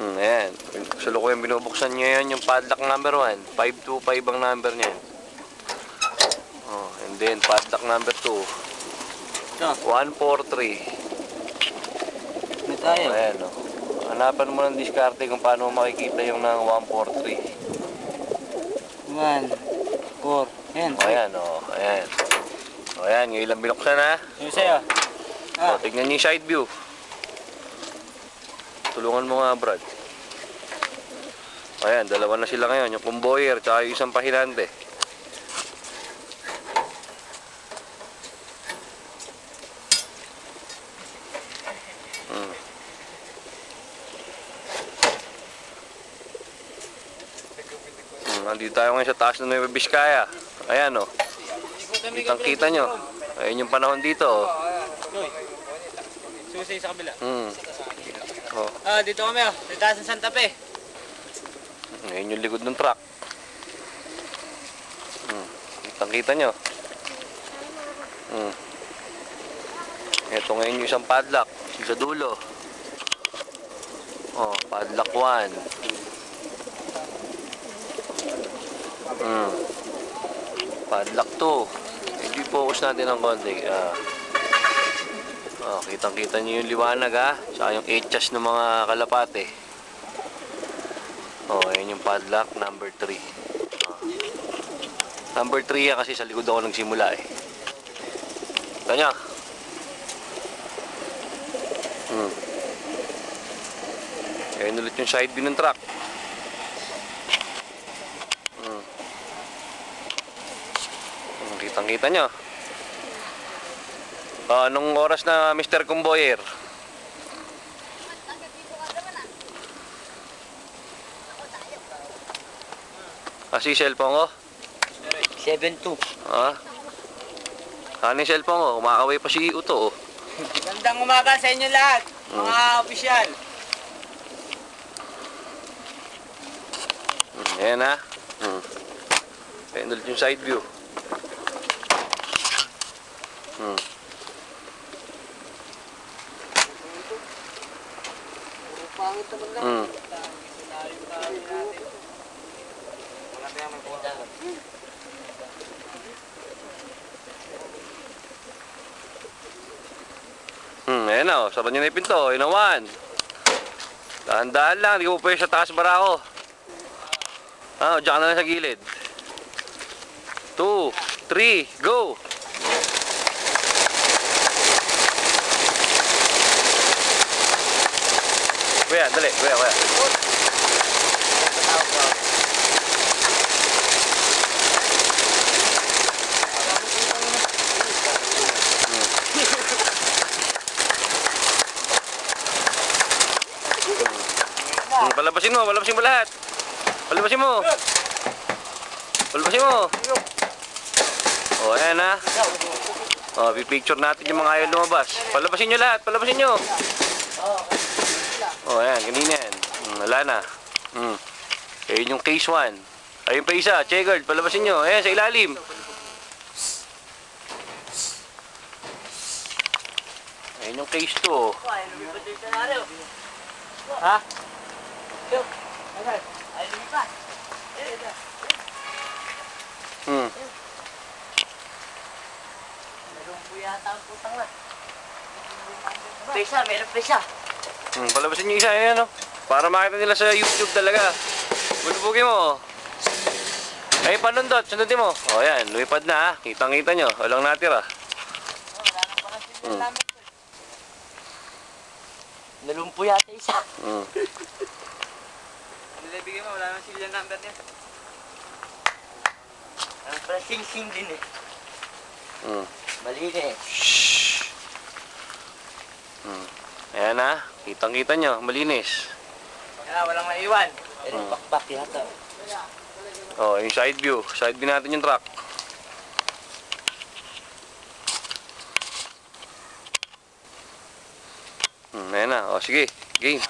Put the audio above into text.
Ayan. Salukuyang binubuksan nyo yan yung padlock number 1. 525 ang number niyan. Oh, and then padlock number 2. 143. Ano tayo? Oh, ayan, oh. Hanapan mo ng diskarte kung paano makikita yung ng 143. 1, 4. Ayan. Oh, ayan, oh. Ayan. Oh, ayan. Yung ilang binuksan, ha? Yung sa'yo? Oh, tignan niyo yung side view. Tulungan mo nga, Brad. Ayan, dalawa na sila ngayon. Yung convoyer, tsaka yung isang pahinante. Nandito tayo ngayon sa taas ng Nueva Vizcaya. Ayan, oh. Kitang-kita nyo. Ayan yung panahon dito, oh. Susi sa kabila. Oh. Dito kami, oh. Sa taas ng Santa Fe. Ayan yung likod ng truck. Kitang-kita nyo. Ito ngayon yung isang padlock. Sa dulo. Oh, padlock 1. Padlock 2. Medyo i-focus natin ng konti. Kitang-kita nyo yung liwanag, ha. Saka yung etchas ng mga kalapate. Oh, ayan yung padlock number 3. Number 3 yan kasi sa likod ako nagsimula, eh. Ito nyo. Ayan ulit yung side view ng truck. Kitang-kita nyo. Anong oras na Mr. Convoyer? Kasi cellphone ko? 7-2. Ano yung cellphone ko? Kumakaway pa si Uto, oh. Gandang umaga sa inyo lahat, mga opisyal. Ayan, ha. Ayan ulit yung side view. Pangit naman lang. Ayan na, oh. Sarap nyo na yung pinto. Ayan na, 1. Dahan-dahan lang. Hindi ko po sa taas barako. Diyan ka na lang sa gilid. 2, 3, go! Kuya, dali. Kuya. Palabasin mo lahat. Palabasin mo. Oh, ayan, ha. Oh, pipicture natin yung mga ayaw lumabas. Palabasin nyo lahat, palabasin nyo. Oh, ayan, kanina yan. Wala na. Ayun yung case 1. Ayun pa isa, checkered, palabasin nyo. Ayan, sa ilalim. Ayun yung case 2. Ha? Meron po yata ang putang na. Meron presa. Palabasin nyo isa, ayan, oh. Para makita nila sa YouTube talaga. Bulubugin mo. Ay, panundot, sundutin mo. O, ayan, lumipad na, ha. Kitang-kita nyo. Walang natira. Wala nang pala siya namin. Nalumpo yata isa. Nilibigay mo, wala nang silya number niya. Ang pala sing-sing din, eh. Malinis. Shhh. Ayan, ha. Kitang-kita nyo, malinis. Walang maiwan. Pero bakbak yata. Oh, yung side view. Side view natin yung truck. Ayan na. O, sige. Game.